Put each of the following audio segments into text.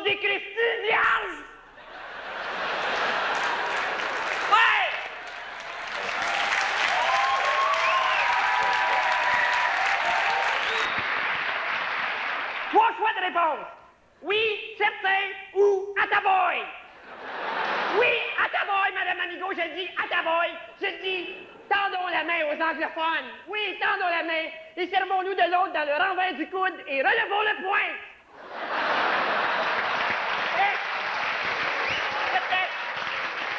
des Christians! Ouais! 3 choix de réponse. Oui, certain ou à ta boy. Oui, à ta boy, Madame Amigo, je le dis, à ta boy. Je le dis, tendons la main aux anglophones. Oui, tendons la main et servons-nous de l'autre dans le renvers du coude et relevons le poing.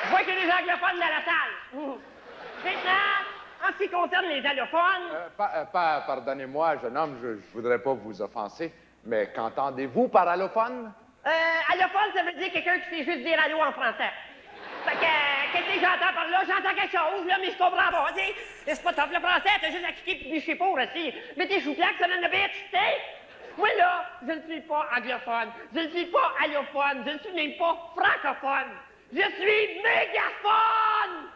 Je vois qu'il y a des anglophones dans la salle. Maintenant, en ce qui concerne les allophones... Pardonnez-moi, jeune homme, je voudrais pas vous offenser, mais qu'entendez-vous par allophone? Allophone, ça veut dire quelqu'un qui sait juste dire allô en français. Fait que, qu'est-ce que j'entends par là? J'entends quelque chose, là, mais je comprends pas, tu sais. C'est pas top, le français, t'as juste à cliquer pis bûcher pour, aussi. Mais tes choux-claques, ça donne le bitch, tu sais. Moi, là, je ne suis pas anglophone, je ne suis pas allophone, je ne suis même pas francophone. Je suis mégaphone!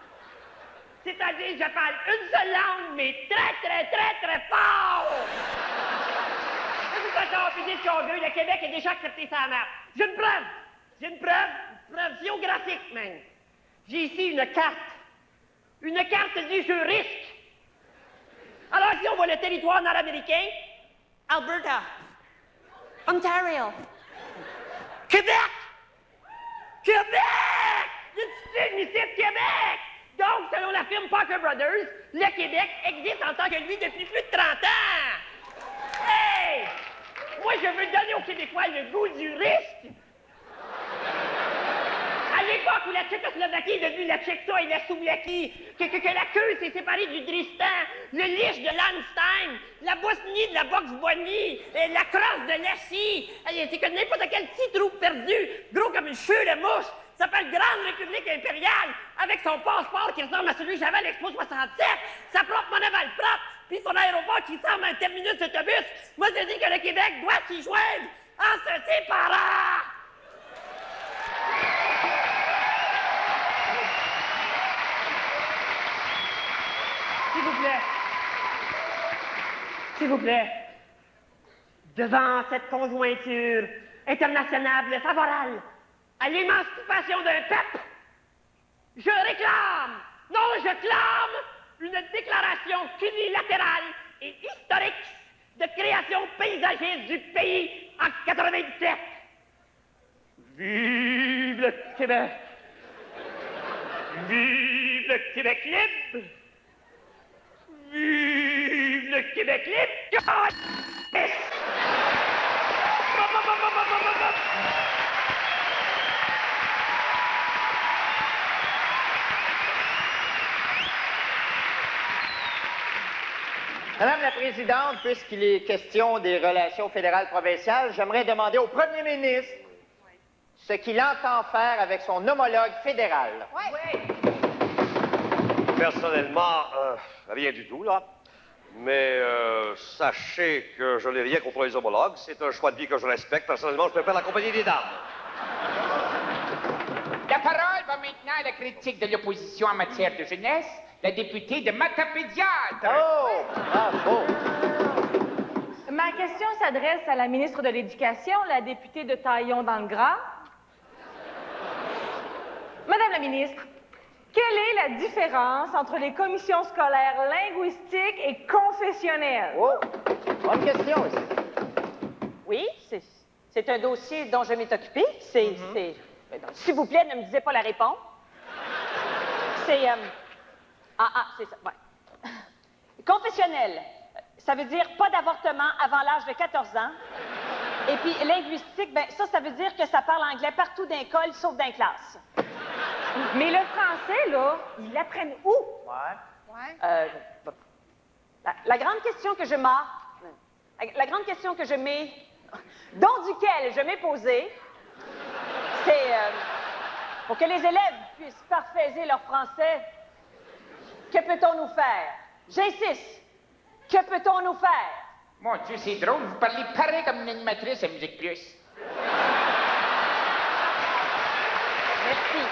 C'est-à-dire, je parle une seule langue, mais très fort! De toute façon, puis si on veut, le Québec a déjà accepté sa map. J'ai une preuve géographique, même. J'ai ici une carte du jeu risque. Alors, si on voit le territoire nord-américain, Alberta, Ontario, Québec! Il y a une ici de Québec! Donc, selon la firme Parker Brothers, le Québec existe en tant que lui depuis plus de 30 ans! Hey! Moi, je veux donner aux Québécois le goût du risque! À l'époque où la Tchécoslovaquie est devenue la Tchéco et la Souvlaquie, que la queue s'est séparée du Dristan, le liche de l'Anstein, la Bosnie de la Box-Bonnie, la crosse de l'Assie, c'est que n'importe quel petit trou perdu, gros comme une cheveux de mouche, s'appelle Grande République impériale, avec son passeport qui ressemble à celui que j'avais à l'Expo 67, sa propre monnaie propre, puis son aéroport qui ressemble à un terminus d'autobus. Moi, je dis que le Québec doit s'y joindre en se séparant! S'il vous plaît, devant cette conjoncture internationale favorable à l'émancipation d'un peuple, je réclame, non, je clame une déclaration unilatérale et historique de création paysagiste du pays en 97. Vive le Québec! Vive le Québec libre! Vive le Québec libre! Madame la Présidente, puisqu'il est question des relations fédérales-provinciales, j'aimerais demander au Premier ministre ce qu'il entend faire avec son homologue fédéral. Oui. Personnellement, rien du tout, là. Mais sachez que je n'ai rien contre les homologues. C'est un choix de vie que je respecte. Personnellement, je préfère la compagnie des dames. La parole va maintenant à la critique de l'opposition en matière de jeunesse, la députée de Matapédiatre. Oh, bravo! Ma question s'adresse à la ministre de l'Éducation, la députée de Taillon dans le Gras. Madame la ministre, quelle est la différence entre les commissions scolaires linguistiques et confessionnelles? Oh, bonne question aussi. Oui, c'est un dossier dont je m'étais occupé. S'il vous plaît, ne me disez pas la réponse. C'est ça, ouais. Confessionnel, ça veut dire pas d'avortement avant l'âge de 14 ans. Et puis, linguistique, ça veut dire que ça parle anglais partout dans l'école, sauf dans les classes. Mais le français, là, ils l'apprennent où? Ouais. La grande question que je m'ai... dont duquel je m'ai posée, c'est... pour que les élèves puissent parfaiser leur français, que peut-on nous faire? J'insiste, que peut-on nous faire? Mon Dieu, c'est drôle, vous parlez pareil comme une animatrice à Musique Plus. Merci.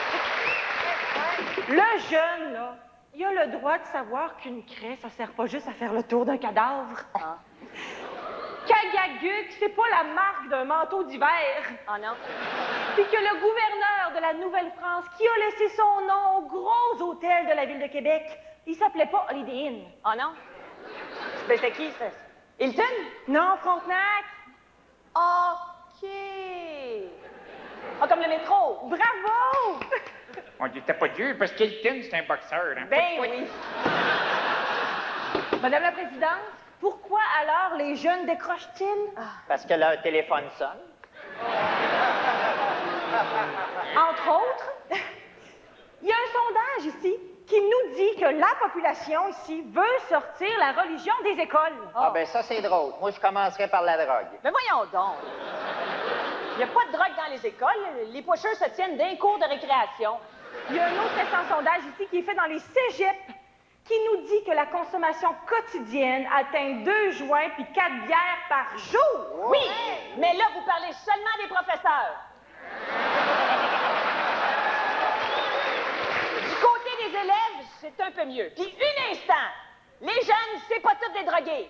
Le jeune, là, il a le droit de savoir qu'une craie, ça sert pas juste à faire le tour d'un cadavre. qu'Agaguc, c'est pas la marque d'un manteau d'hiver. Oh non. Puis que le gouverneur de la Nouvelle-France, qui a laissé son nom au gros hôtel de la ville de Québec, il s'appelait pas Holiday Inn. Oh non. Ben, c'est qui, ça? Hilton? Non, Frontenac. OK. Ah, comme le métro. Bravo! On n'était pas dur parce qu'Hilton, c'est un boxeur. Hein? Ben oui. Madame la Présidente, pourquoi alors les jeunes décrochent-ils? Parce que leur téléphone sonne. Entre autres, il y a un sondage ici qui nous dit que la population ici veut sortir la religion des écoles. Ah, ben ça, c'est drôle. Moi, je commencerai par la drogue. Mais voyons donc. Il n'y a pas de drogue dans les écoles. Les pocheurs se tiennent d'un cours de récréation. Il y a un autre récent sondage ici qui est fait dans les cégeps qui nous dit que la consommation quotidienne atteint 2 joints puis 4 bières par jour. Oui, mais là, vous parlez seulement des professeurs. Du côté des élèves, c'est un peu mieux. Puis, un instant, les jeunes, c'est pas tous des drogués.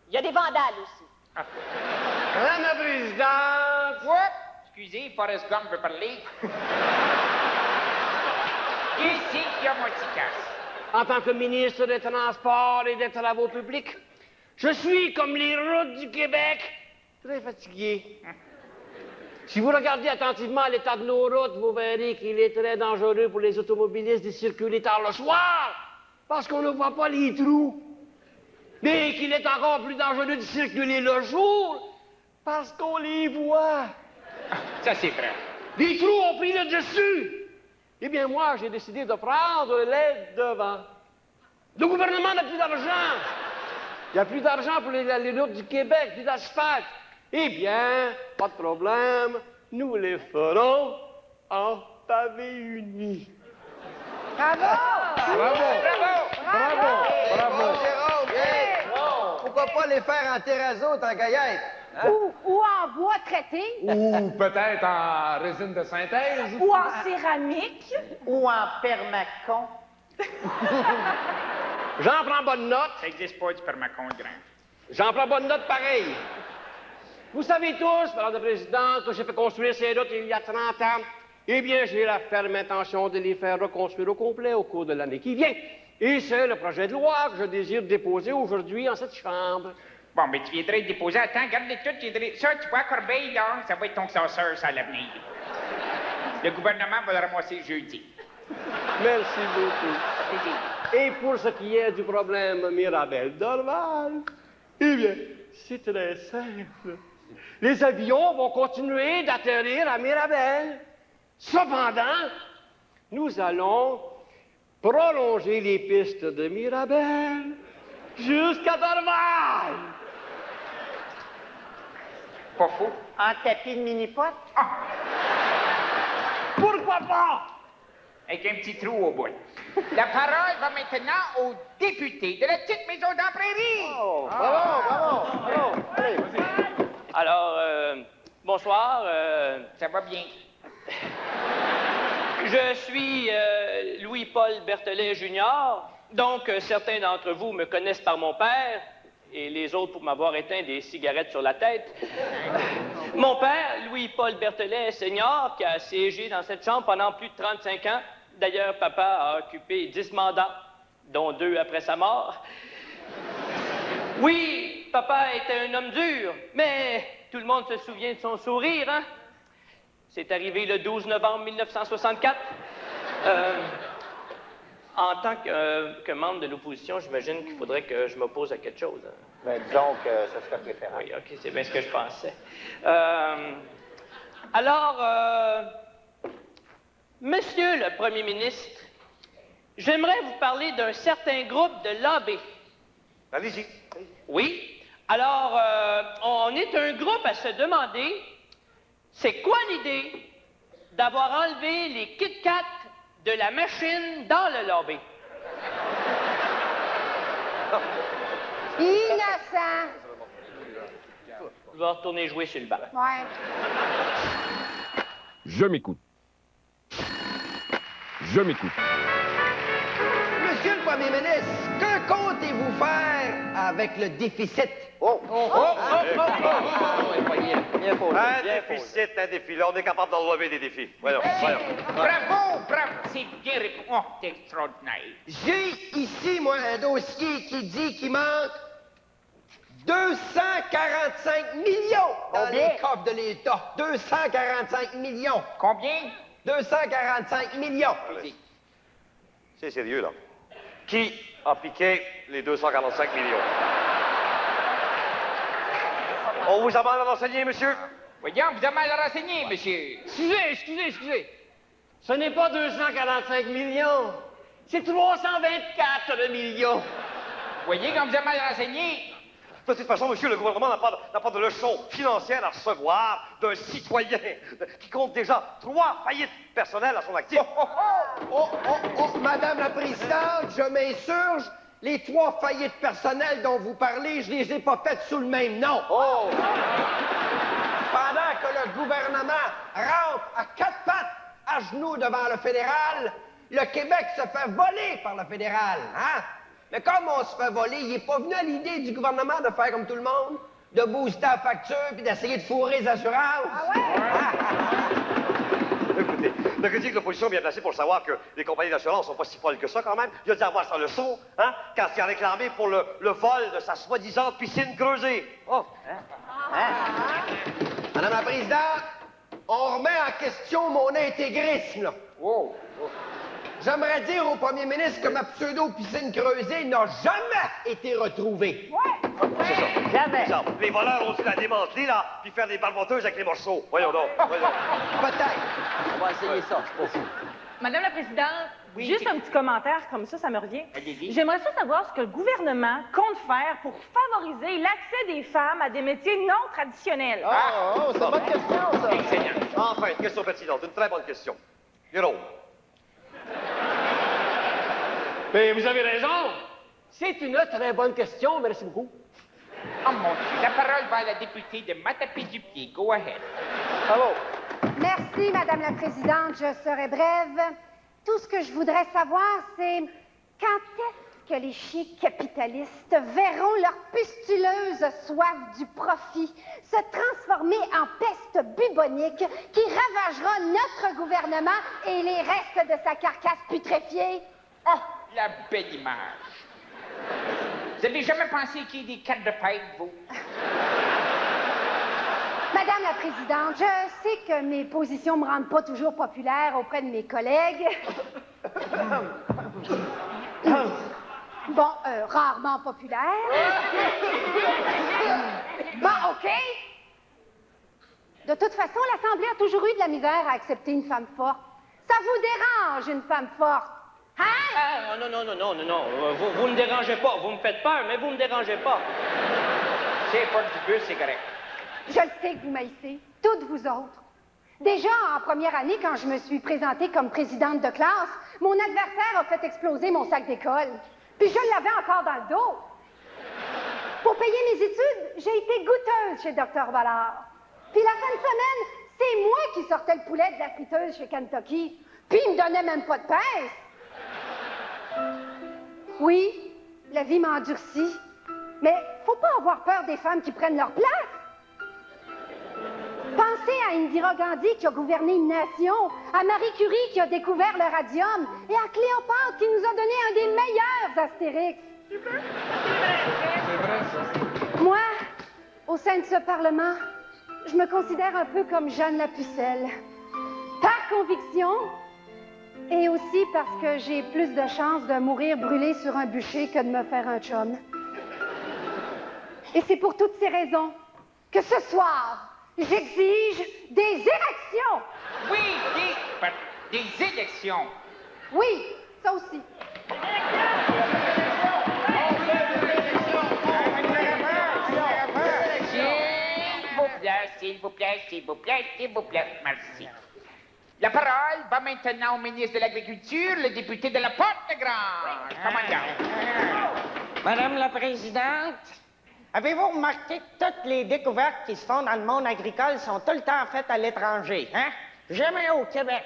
Il y a des vandales aussi. Madame la Présidente! What? Excusez, Forrest Gump veut parler. Ici, il y a mon petit casse. En tant que ministre des Transports et des Travaux publics, je suis, comme les routes du Québec, très fatigué. Si vous regardez attentivement l'état de nos routes, vous verrez qu'il est très dangereux pour les automobilistes de circuler tard le soir, parce qu'on ne voit pas les trous. Mais qu'il est encore plus dangereux de circuler le jour, parce qu'on les voit. Ça, c'est vrai. Les trous ont pris le dessus. Eh bien, moi, j'ai décidé de prendre l'aide devant. Le gouvernement n'a plus d'argent. Il n'y a plus d'argent pour les routes du Québec, plus d'asphalte. Eh bien, pas de problème, nous les ferons en pavé uni. Bravo! Jérôme, hey! Pourquoi pas les faire en terrazzo, tant qu'à y être? Hein? Ou en bois traité, Ou peut-être en résine de synthèse. ou en céramique. Ou en permacon. J'en prends bonne note. Ça n'existe pas du permacon grand. J'en prends bonne note pareil. Vous savez tous, Madame la Présidente, que j'ai fait construire ces routes il y a 30 ans. Eh bien, j'ai la ferme intention de les faire reconstruire au complet au cours de l'année qui vient. Et c'est le projet de loi que je désire déposer aujourd'hui en cette Chambre. Bon, mais tu viendrais le déposer. Attends, garde-les toutes. Ça, tu vois, Corbeil, là, ça va être ton classeur, ça, à l'avenir. Le gouvernement va le ramasser jeudi. Merci beaucoup. Et pour ce qui est du problème Mirabel-Dorval, eh bien, c'est très simple. Les avions vont continuer d'atterrir à Mirabel. Cependant, nous allons prolonger les pistes de Mirabel jusqu'à Dorval. Pas faux. En tapis de mini-pot. Pourquoi pas? Avec un petit trou au bout. La parole va maintenant au député de la petite maison dans la prairie. Oh, bravo. Allez. Alors, bonsoir. Ça va bien. Je suis Louis-Paul Berthelet Junior. Donc, certains d'entre vous me connaissent par mon père et les autres pour m'avoir éteint des cigarettes sur la tête. Mon père, Louis-Paul Berthelet Senior, qui a siégé dans cette chambre pendant plus de 35 ans. D'ailleurs, papa a occupé 10 mandats, dont 2 après sa mort. Oui, papa était un homme dur, mais tout le monde se souvient de son sourire, hein? C'est arrivé le 12 novembre 1964. En tant que membre de l'opposition, j'imagine qu'il faudrait que je m'oppose à quelque chose. Hein? Ben, disons que ce serait préférable. Oui, OK, c'est bien ce que je pensais. Alors, Monsieur le Premier ministre, j'aimerais vous parler d'un certain groupe de lobby. Allez-y. Oui. Alors, on est un groupe à se demander, c'est quoi l'idée d'avoir enlevé les Kit Kat de la machine dans le lobby? Innocent. Je vais retourner jouer sur le banc. Ouais. Je m'écoute. Je m'écoute. Monsieur le Premier ministre, que comptez-vous faire avec le déficit? Un déficit, un défi. Là, on est capable d'enlever des défis. Voyons. Bravo, c'est bien répondu. Oh, c'est extraordinaire. J'ai ici, moi, un dossier qui dit qu'il manque 245 millions dans les coffres de l'État. 245 millions. Combien? 245 millions. C'est sérieux, là. Qui a piqué les 245 millions? On vous a mal renseigné, monsieur? Voyons, vous avez mal renseigné, monsieur. Excusez. Ce n'est pas 245 millions. C'est 324 millions. Voyez comme vous avez mal renseigné? De toute façon, monsieur, le gouvernement n'a pas de leçon financière à recevoir d'un citoyen qui compte déjà 3 faillites personnelles à son actif. Madame la Présidente, je m'insurge. Les 3 faillites personnelles dont vous parlez, je les ai pas faites sous le même nom. Pendant que le gouvernement rampe à 4 pattes, à genoux devant le fédéral, le Québec se fait voler par le fédéral, hein? Mais comme on se fait voler, il n'est pas venu à l'idée du gouvernement de faire comme tout le monde, de booster la facture puis d'essayer de fourrer les assurances. Ah ouais? Écoutez, le critique de l'opposition est bien placé pour savoir que les compagnies d'assurance sont pas si folles que ça, quand même. Il a dû avoir sa leçon, hein, quand il a réclamé pour le vol de sa soi-disant piscine creusée. Madame la Présidente, on remet en question mon intégrisme, là. J'aimerais dire au premier ministre que ma pseudo-piscine creusée n'a jamais été retrouvée. C'est ça. Jamais. Ça. Les voleurs ont dû la démanteler, là, puis faire des barboteuses avec les morceaux. Voyons donc. Peut-être. On va essayer ça, je suis pas fou. Madame la Présidente, juste un petit commentaire, comme ça me revient. Allez-y. J'aimerais ça savoir ce que le gouvernement compte faire pour favoriser l'accès des femmes à des métiers non traditionnels. C'est une bonne question, ça. Excellent. Enfin, une question pertinente, une très bonne question. Jérôme. Mais vous avez raison. C'est une très bonne question. Merci beaucoup. Oh mon Dieu, la parole va à la députée de Matapédupier. Go ahead. Bravo. Merci, Madame la Présidente. Je serai brève. Tout ce que je voudrais savoir, c'est quand est-ce que les chics capitalistes verront leur pustuleuse soif du profit se transformer en peste bubonique qui ravagera notre gouvernement et les restes de sa carcasse putréfiée? Oh, la belle image. Vous avez jamais pensé qu'il y ait des cartes de fête, vous? Madame la Présidente, je sais que mes positions me rendent pas toujours populaire auprès de mes collègues. Bon, rarement populaire. Bon, OK. De toute façon, l'Assemblée a toujours eu de la misère à accepter une femme forte. Ça vous dérange, une femme forte? Hein? Ah, non. Vous me dérangez pas. Vous me faites peur, mais vous me dérangez pas. C'est pas du bus, c'est correct. Je le sais que vous m'haïssez, toutes vous autres. Déjà, en première année, quand je me suis présentée comme présidente de classe, mon adversaire a fait exploser mon sac d'école. Puis je l'avais encore dans le dos. Pour payer mes études, j'ai été goûteuse chez Dr. Ballard. Puis la fin de semaine, c'est moi qui sortais le poulet de la friteuse chez Kentucky. Puis il me donnait même pas de pince. Oui, la vie m'a endurci. Mais faut pas avoir peur des femmes qui prennent leur place. Pensez à Indira Gandhi qui a gouverné une nation, à Marie Curie qui a découvert le radium et à Cléopâtre qui nous a donné un des meilleurs Astérix. Moi, au sein de ce Parlement, je me considère un peu comme Jeanne la Pucelle. Par conviction et aussi parce que j'ai plus de chances de mourir brûlée sur un bûcher que de me faire un chum. Et c'est pour toutes ces raisons que ce soir, j'exige des élections! Oui, des élections. Oui, ça aussi. S'il vous plaît. Merci. La parole va maintenant au ministre de l'Agriculture, le député de la Porte-Grange. Commandant. Madame la Présidente, avez-vous remarqué que toutes les découvertes qui se font dans le monde agricole sont tout le temps faites à l'étranger, hein? Jamais au Québec.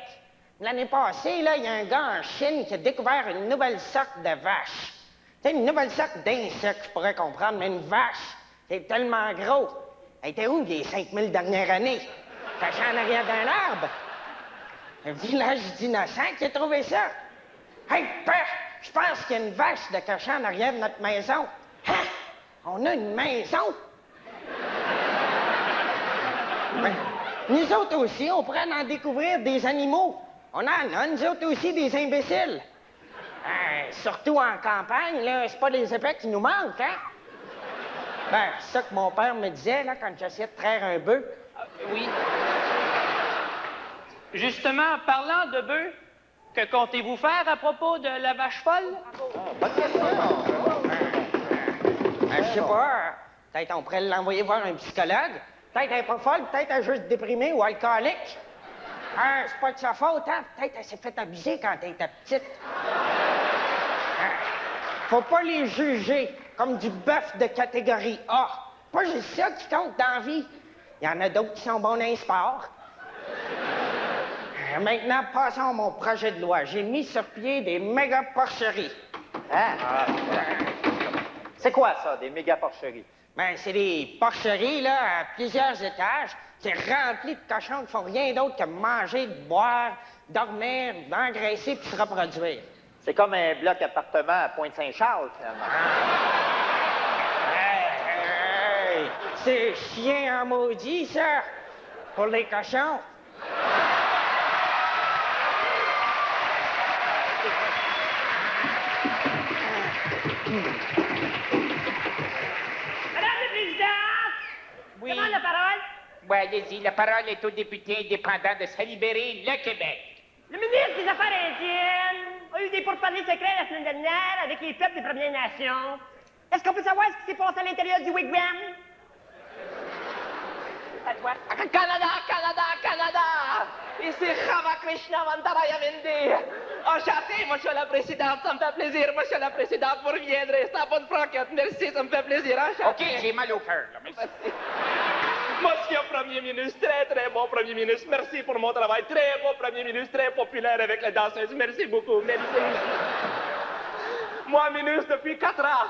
L'année passée, là, il y a un gars en Chine qui a découvert une nouvelle sorte de vache. sais, une nouvelle sorte d'insecte, je pourrais comprendre, mais une vache, c'est tellement gros. Elle était où les 5000 dernières années? Cachée en arrière d'un arbre? Un village d'innocents qui a trouvé ça? Hey, père, je pense qu'il y a une vache de cachée en arrière de notre maison. Hein? On a une maison? Ben, nous autres aussi, on pourrait en découvrir des animaux. On en a, nous autres aussi, des imbéciles. Surtout en campagne, là, c'est pas les épais qui nous manquent, hein? Ben, c'est ça que mon père me disait, là, quand j'essayais de traire un bœuf. Oui. Justement, parlant de bœufs, que comptez-vous faire à propos de la vache folle? Je sais pas, peut-être on pourrait l'envoyer voir un psychologue. Peut-être elle est pas folle, peut-être elle est juste déprimée ou alcoolique. C'est pas de sa faute, hein? Peut-être elle s'est fait abuser quand elle était petite. Faut pas les juger comme du bœuf de catégorie A. Pas juste ça qui compte dans la vie. Il y en a d'autres qui sont bons dans les sports. Maintenant, passons à mon projet de loi. J'ai mis sur pied des méga porcheries. C'est quoi ça, des méga porcheries? Ben, c'est des porcheries, là, à plusieurs étages. C'est rempli de cochons qui font rien d'autre que manger, boire, dormir, engraisser puis se reproduire. C'est comme un bloc appartement à Pointe-Saint-Charles, finalement. Hey, c'est chien en maudit, ça, pour les cochons. Madame la Présidente! Oui. Demande la parole. Oui, allez-y, la parole est au député indépendant de Saint-Libéré, le Québec. Le ministre des Affaires indiennes a eu des pourparlers secrets la semaine dernière avec les peuples des Premières Nations. Est-ce qu'on peut savoir ce qui s'est passé à l'intérieur du wigwam? À toi. Canada, Canada, Canada! Ici Ramakrishna Mandarayamindi. Enchanté, monsieur la présidente, ça me fait plaisir, monsieur la présidente, vous reviendrez, c'est la bonne franquette, merci, ça me fait plaisir, enchanté. OK, j'ai mal au cœur, là, merci. Monsieur Premier ministre, très, très bon Premier ministre, merci pour mon travail, très bon Premier ministre, très populaire avec les danseuses, merci beaucoup, merci. Moi, ministre, depuis 4 ans,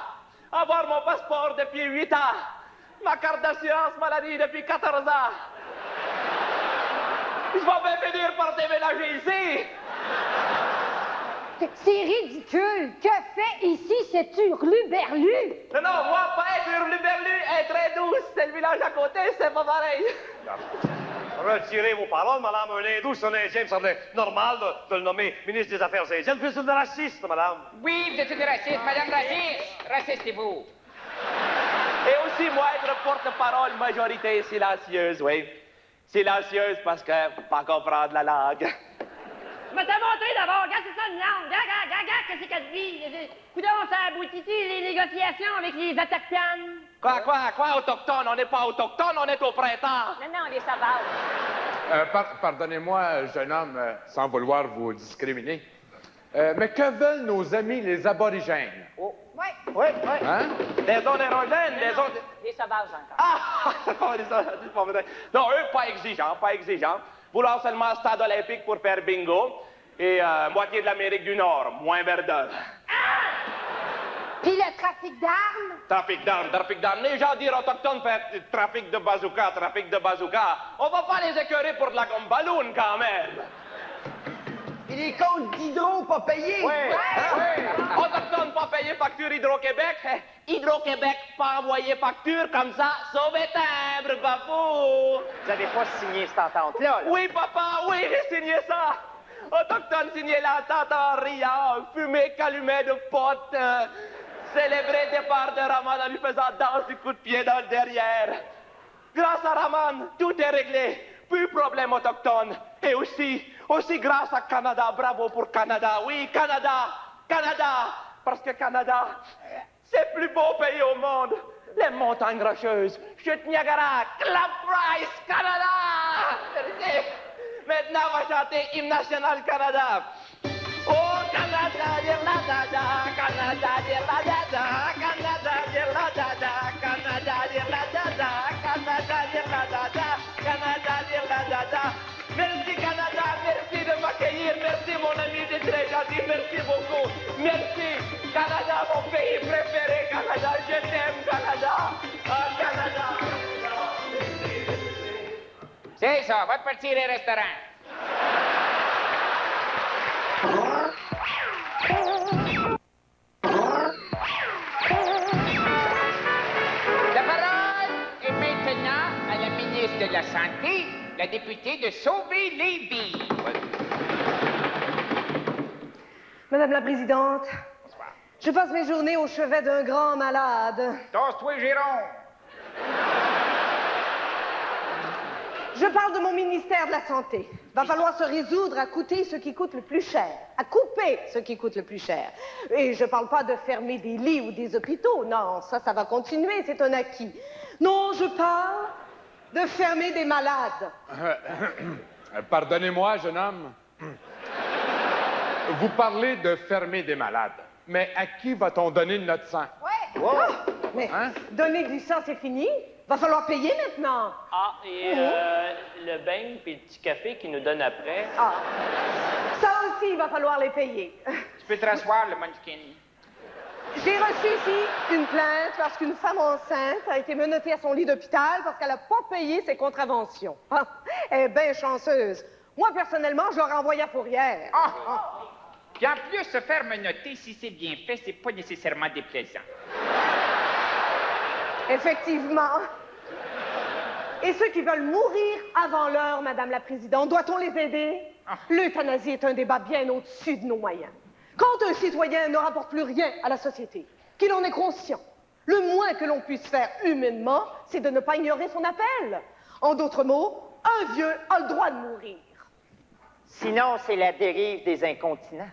avoir mon passeport depuis 8 ans, ma carte d'assurance maladie depuis 14 ans. Je vais bien finir par déménager ici. C'est ridicule. Que fait ici cet hurluberlu? Non, non, moi, pas être hurluberlu, être douce. C'est le village à côté, c'est pas pareil. Retirez vos paroles, madame. Un hindou, c'est un indien, il me semblait normal de le nommer ministre des Affaires indiennes. Puis c'est une raciste, madame. Oui, vous êtes une raciste, madame raciste. Raciste-vous. Et aussi, moi, être porte-parole majorité silencieuse, oui. Silencieuse parce que pas comprendre la langue. Mais t'as montré d'abord, regarde, c'est ça une langue. Regarde, qu'est-ce qu'elle dit? Coudonc, ça aboutit les négociations avec les Autochtones. Quoi, autochtone? On n'est pas autochtone, on est au printemps. Non, les sauvages. Pardonnez-moi, jeune homme, sans vouloir vous discriminer, mais que veulent nos amis les aborigènes? Oui. Hein? Des zones érogènes, des zones... Les sauvages encore. Ah! C'est pas vrai. Non, eux, pas exigeants. Vouloir seulement un stade olympique pour faire bingo. Et moitié de l'Amérique du Nord, moins verdeur. Puis le trafic d'armes? Trafic d'armes. Les gens dire autochtones faire trafic de bazooka. On va pas les écœurer pour de la gomme ballon, quand même. Et les comptes d'hydro pas payés? Oui. Autochtones pas payé facture Hydro-Québec. Hydro-Québec pas envoyé facture comme ça. Sauvé timbre, bafou. Vous n'avez pas signé cette entente-là, là? Oui, papa, oui, j'ai signé ça. Autochtones signé l'entente en riant, fumé calumet de potes, célébré départ de Raman en lui faisant danse du coup de pied dans le derrière. Grâce à Raman, tout est réglé. Plus problème autochtone. Et aussi grâce à Canada. Bravo pour Canada. Oui, Canada. Parce que Canada, c'est le plus beau pays au monde. Les montagnes rocheuses, chute Niagara, Club Price, Canada. Merci. Maintenant, on va chanter Hymne national Canada. Oh, Canada, dear la da da, Canada, dear la da da, Canada, dear la da da, Canada, dear la da da, Canada, dear la da da, Canada, dear la da da. Merci Canada, merci de m'accueillir, merci mon ami, c'est très gentil, merci beaucoup, merci. Canada, mon pays préféré, Canada, je t'aime, Canada. Ah, Canada. C'est ça, va te partir au restaurant. La parole est maintenant à la ministre de la Santé, la députée de Sauvé-Lévis. Madame la Présidente, je passe mes journées au chevet d'un grand malade. Tasse-toi, Géron. Je parle de mon ministère de la Santé. Va falloir se résoudre à coûter ce qui coûte le plus cher, à couper ce qui coûte le plus cher. Et je parle pas de fermer des lits ou des hôpitaux. Non, ça va continuer, c'est un acquis. Non, je parle de fermer des malades. Pardonnez-moi, jeune homme. Vous parlez de fermer des malades. Mais à qui va-t-on donner notre sang? Ouais. Oh, mais donner du sang, c'est fini. Va falloir payer maintenant. Ah, et le bain puis le petit café qu'ils nous donnent après. Ah, ça aussi, il va falloir les payer. Tu peux te rasseoir, le Munchkin. J'ai reçu ici une plainte parce qu'une femme enceinte a été menottée à son lit d'hôpital parce qu'elle n'a pas payé ses contraventions. Ah, elle est bien chanceuse. Moi, personnellement, je l'aurais envoyée à Fourrière. Puis en plus, se faire menotter, si c'est bien fait, c'est pas nécessairement déplaisant. Effectivement. Et ceux qui veulent mourir avant l'heure, Madame la Présidente, doit-on les aider? L'euthanasie est un débat bien au-dessus de nos moyens. Quand un citoyen ne rapporte plus rien à la société, qu'il en est conscient, le moins que l'on puisse faire humainement, c'est de ne pas ignorer son appel. En d'autres mots, un vieux a le droit de mourir. Sinon, c'est la dérive des incontinents.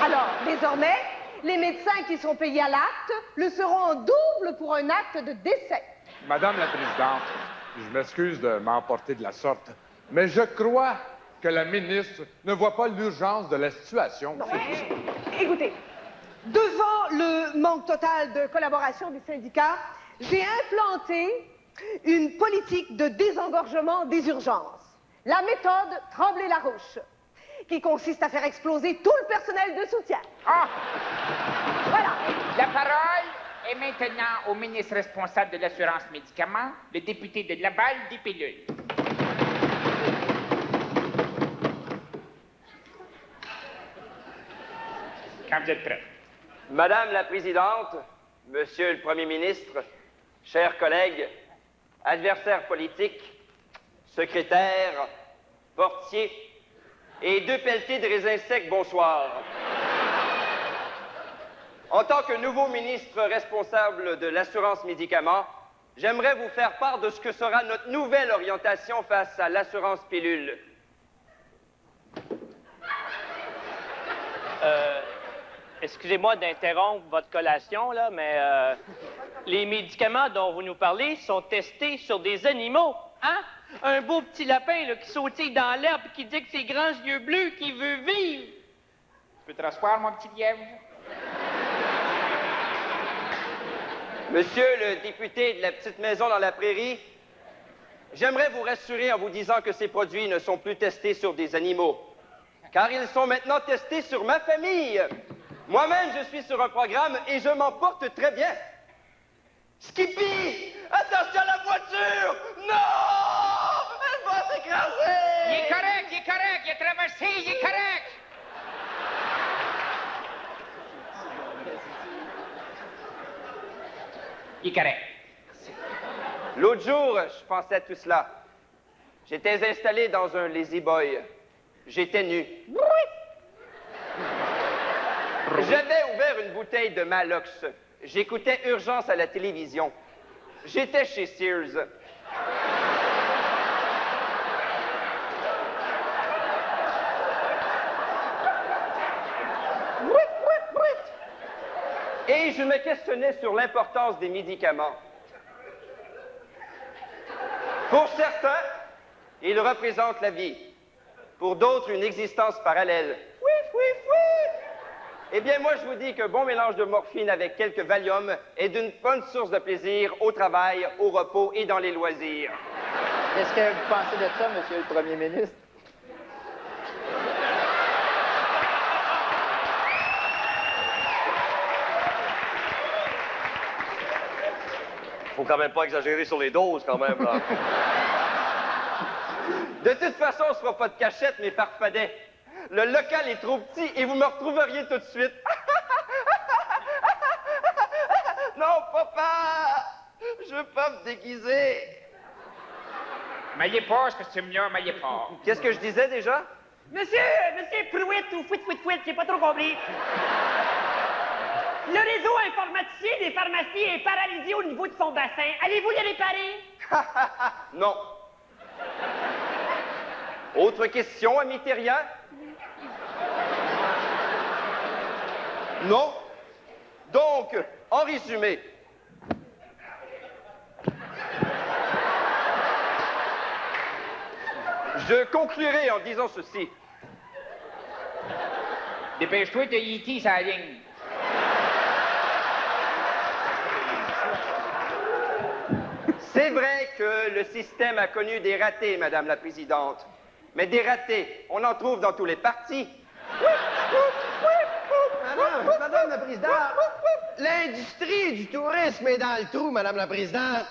Alors, désormais, les médecins qui sont payés à l'acte le seront en double pour un acte de décès. Madame la Présidente, je m'excuse de m'emporter de la sorte, mais je crois que la ministre ne voit pas l'urgence de la situation. Non, écoutez, devant le manque total de collaboration des syndicats, j'ai implanté une politique de désengorgement des urgences. La méthode Tremblay-Larouche, qui consiste à faire exploser tout le personnel de soutien. Voilà. La parole est maintenant au ministre responsable de l'assurance médicaments, le député de Laval des pilules. Quand vous êtes prêt. Madame la Présidente, Monsieur le Premier ministre, chers collègues, adversaires politiques, secrétaires, portiers et 2 pelletés de raisins secs, bonsoir. En tant que nouveau ministre responsable de l'assurance médicaments, j'aimerais vous faire part de ce que sera notre nouvelle orientation face à l'assurance pilule. Excusez-moi d'interrompre votre collation, là, mais les médicaments dont vous nous parlez sont testés sur des animaux, hein? Un beau petit lapin là, qui sautille dans l'herbe et qui dit que ses grands yeux bleus qui veut vivre. Tu peux te rasseoir, mon petit lièvre? Monsieur le député de la petite maison dans la prairie, j'aimerais vous rassurer en vous disant que ces produits ne sont plus testés sur des animaux, car ils sont maintenant testés sur ma famille. Moi-même, je suis sur un programme et je m'en porte très bien. Skippy! Attention à la voiture! Non! Elle va s'écraser! Il est correct, il a traversé, il est correct! Il est correct. L'autre jour, je pensais à tout cela. J'étais installé dans un lazy boy. J'étais nu. J'avais ouvert une bouteille de Malox. J'écoutais Urgence à la télévision. J'étais chez Sears. Et je me questionnais sur l'importance des médicaments. Pour certains, ils représentent la vie. Pour d'autres, une existence parallèle. Eh bien, moi, je vous dis qu'un bon mélange de morphine avec quelques Valium est d'une bonne source de plaisir au travail, au repos et dans les loisirs. Qu'est-ce que vous pensez de ça, Monsieur le Premier ministre? faut quand même pas exagérer sur les doses, quand même, là. De toute façon, on ne se fera pas de cachette, mes farfadets. Le local est trop petit et vous me retrouveriez tout de suite. Non, papa! Je veux pas me déguiser. Maillez pas ce costume-là, maillez pas. Qu'est-ce que je disais déjà? Monsieur Pruitt ou Fouit, j'ai pas trop compris. Le réseau informaticien des pharmacies est paralysé au niveau de son bassin. Allez-vous le réparer? Non. Autre question, ami Thériault? Non. Donc, en résumé, je conclurai en disant ceci. Dépêche-toi de E.T. sur la ligne. C'est vrai que le système a connu des ratés, Madame la Présidente. Mais des ratés, on en trouve dans tous les partis. Madame la Présidente, l'industrie du tourisme est dans le trou, Madame la Présidente.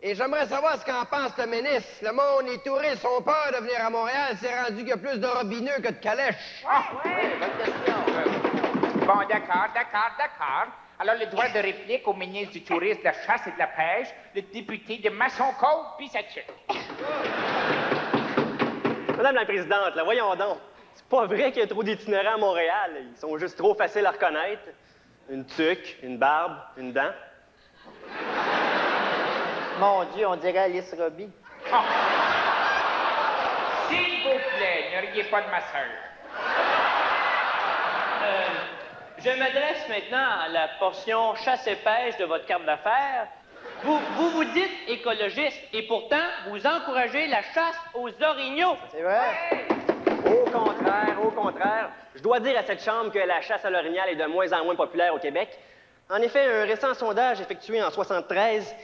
Et j'aimerais savoir ce qu'en pense le ministre. Le monde, les touristes ont peur de venir à Montréal. C'est rendu qu'il y a plus de robineux que de calèches. Bon, d'accord. Alors, le droit de réplique au ministre du Tourisme, de la Chasse et de la Pêche, le député de Masson-Côte, puis ça tue. Madame la Présidente, là, voyons donc. C'est pas vrai qu'il y a trop d'itinérants à Montréal. Ils sont juste trop faciles à reconnaître. Une tuque, une barbe, une dent. Mon Dieu, on dirait Alice Robbie. Oh. S'il vous plaît, ne riez pas de ma sœur. Je m'adresse maintenant à la portion chasse et pêche de votre carte d'affaires. Vous dites écologiste et pourtant, vous encouragez la chasse aux orignaux. C'est vrai. Au contraire. Je dois dire à cette Chambre que la chasse à l'orignal est de moins en moins populaire au Québec. En effet, un récent sondage effectué en 1973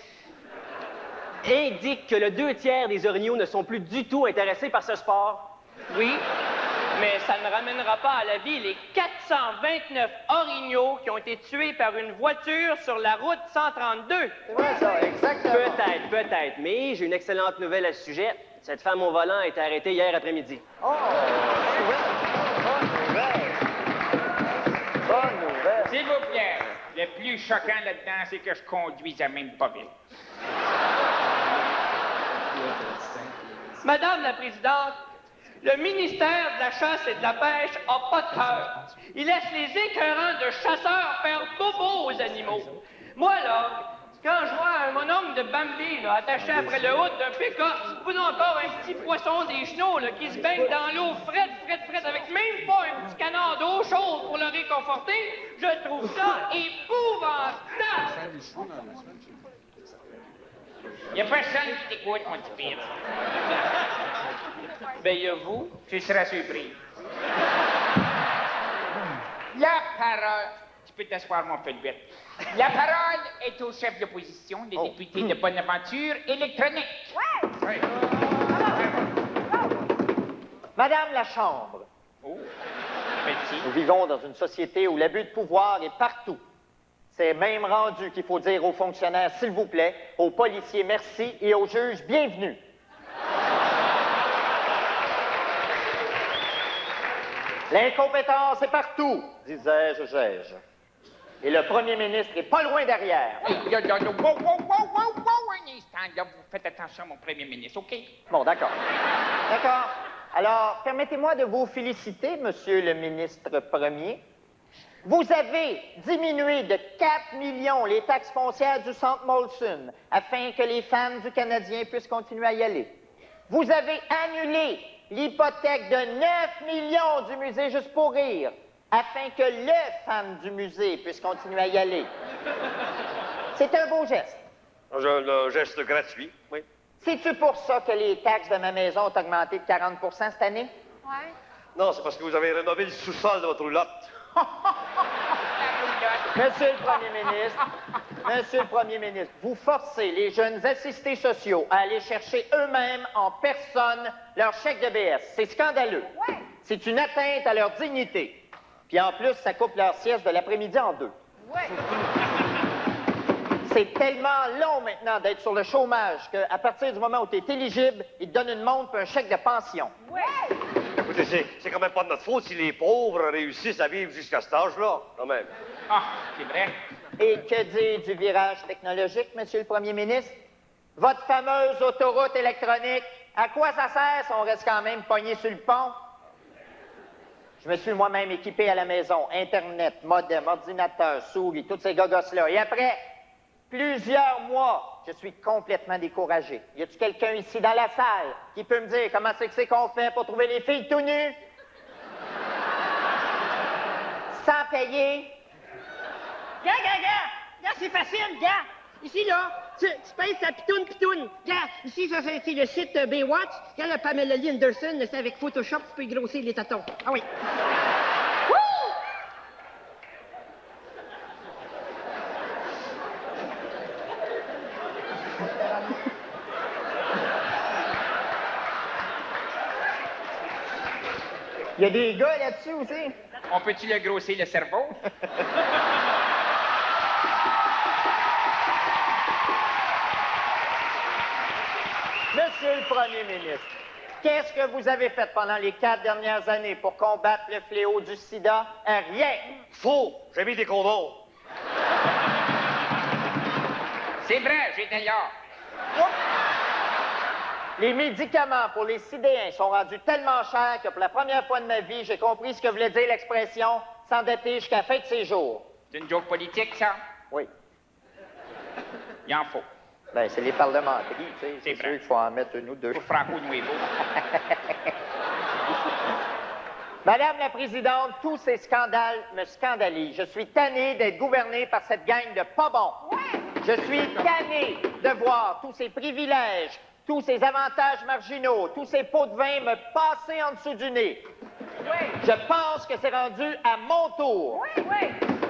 indique que le 2/3 des orignaux ne sont plus du tout intéressés par ce sport. Oui, mais ça ne ramènera pas à la vie les 429 orignaux qui ont été tués par une voiture sur la route 132. C'est vrai, ça, exactement. Peut-être, mais j'ai une excellente nouvelle à ce sujet. Cette femme au volant a été arrêtée hier après-midi. Oh, bonne nouvelle. S'il vous plaît, le plus choquant là-dedans, c'est que je conduisais même pas vite. Madame la Présidente, le ministère de la Chasse et de la Pêche a pas de cœur. Il laisse les écœurants de chasseurs faire bobo aux animaux. Moi, là, quand je vois un mononcle de Bambi là, attaché après le haut d'un pick-up, ou encore un petit poisson des chenaux là, qui se baigne dans l'eau frette, avec même pas un petit canard d'eau chaude pour le réconforter, je trouve ça épouvantable. Il y a personne qui t'écoute, mon petit pire. Ben, il y a vous. Tu seras surpris. La parole... Tu peux t'asseoir, mon Philbert. La parole est au chef d'opposition, le député de Bonaventure électronique. Ouais. Madame la Chambre. Oh. Merci. Nous vivons dans une société où l'abus de pouvoir est partout. C'est même rendu qu'il faut dire aux fonctionnaires, s'il vous plaît, aux policiers, merci, et aux juges, bienvenue. L'incompétence est partout, disais-je. Et le premier ministre est pas loin derrière. Wow, un instant, là, vous faites attention, mon premier ministre, OK? Bon, d'accord. D'accord. Alors, permettez-moi de vous féliciter, monsieur le ministre premier. Vous avez diminué de 4 millions les taxes foncières du centre Molson afin que les fans du Canadien puissent continuer à y aller. Vous avez annulé l'hypothèque de 9 millions du musée Juste pour rire afin que le fan du musée puisse continuer à y aller. C'est un beau geste. Le geste gratuit, oui. C'est-tu pour ça que les taxes de ma maison ont augmenté de 40 cette année? Ouais. Non, c'est parce que vous avez rénové le sous-sol de votre roulotte. Monsieur le Premier ministre, vous forcez les jeunes assistés sociaux à aller chercher eux-mêmes en personne leur chèque de BS. C'est scandaleux. Ouais. C'est une atteinte à leur dignité. Puis en plus, ça coupe leur sieste de l'après-midi en deux. Ouais. C'est tellement long maintenant d'être sur le chômage qu'à partir du moment où tu es éligible, ils te donnent une montre et un chèque de pension. Écoutez, c'est quand même pas de notre faute si les pauvres réussissent à vivre jusqu'à cet âge-là, quand même. Ah, c'est vrai. Et que dire du virage technologique, Monsieur le Premier ministre? Votre fameuse autoroute électronique, à quoi ça sert si on reste quand même pogné sur le pont? Je me suis moi-même équipé à la maison. Internet, modem, ordinateur, souris, toutes ces gogosses-là. Et après plusieurs mois, je suis complètement découragé. Y a-t-il quelqu'un ici dans la salle qui peut me dire comment c'est qu'on fait pour trouver les filles tout nues? Sans payer? Gars, c'est facile, gars. Ici, là, tu pèses ta pitoune. Gars, ici, ça, c'est le site Baywatch. Gars, la Pamela Lee Anderson, c'est avec Photoshop, tu peux y grossir les tatons. Ah oui. Il y a des gars là-dessus aussi. On peut-tu le grossir le cerveau? Monsieur le Premier ministre, qu'est-ce que vous avez fait pendant les 4 dernières années pour combattre le fléau du sida? Rien. Faux! J'ai mis des condoms. C'est vrai, j'étais là. Les médicaments pour les sidéens sont rendus tellement chers que pour la première fois de ma vie, j'ai compris ce que voulait dire l'expression « s'endetter jusqu'à la fin de ses jours ». C'est une joke politique, ça? Oui. Il en faut. Ben, c'est les parlementaires, tu sais. C'est sûr qu'il faut en mettre une ou deux. Pour Franco Nuevo. Madame la Présidente, tous ces scandales me scandalisent. Je suis tanné d'être gouverné par cette gang de pas bons. Je suis tanné de voir tous ces privilèges, tous ces avantages marginaux, tous ces pots de vin me passer en dessous du nez. Je pense que c'est rendu à mon tour.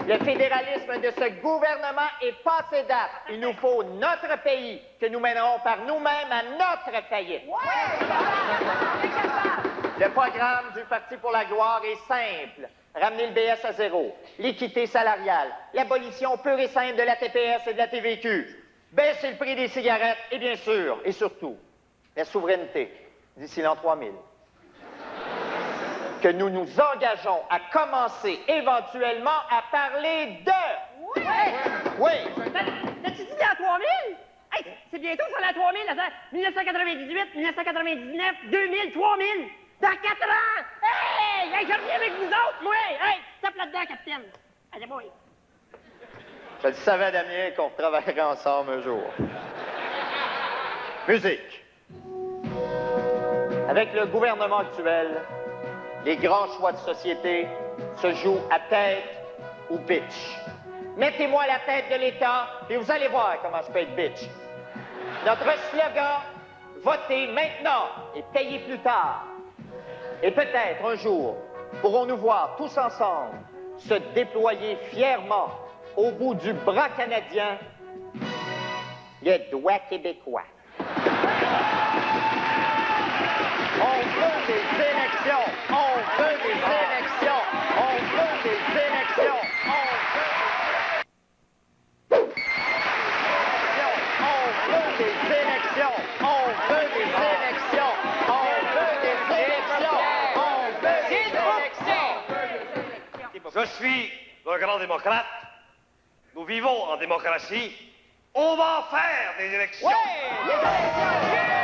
Le fédéralisme de ce gouvernement est passé date. Il nous faut notre pays que nous mènerons par nous-mêmes à notre faillite. Le programme du Parti pour la gloire est simple. Ramener le BS à zéro, l'équité salariale, l'abolition pure et simple de la TPS et de la TVQ, baisser le prix des cigarettes et bien sûr, et surtout, la souveraineté d'ici l'an 3000. Que nous nous engageons à commencer éventuellement à parler de... Oui! T'as-tu dit l'an 3000? Hey, c'est bientôt sur l'an 3000, là, 1998, 1999, 2000, 3000! Dans 4 ans! Hey! Hey, je reviens avec vous autres, moi! Hey! Tape là-dedans, capitaine! Allez, boy! Je le savais, Damien, qu'on travaillerait ensemble un jour. Musique. Avec le gouvernement actuel, les grands choix de société se jouent à tête ou bitch. Mettez-moi à la tête de l'État et vous allez voir comment je peux être bitch. Notre slogan, votez maintenant et payez plus tard. Et peut-être un jour, pourrons-nous voir tous ensemble se déployer fièrement au bout du bras canadien le doigt québécois. On veut des élections! On veut des élections! On veut des élections! On veut des élections! On veut des élections! On veut des élections! On veut des élections! Je suis un grand démocrate. Nous vivons en démocratie. On va faire des élections! Oui! Des élections!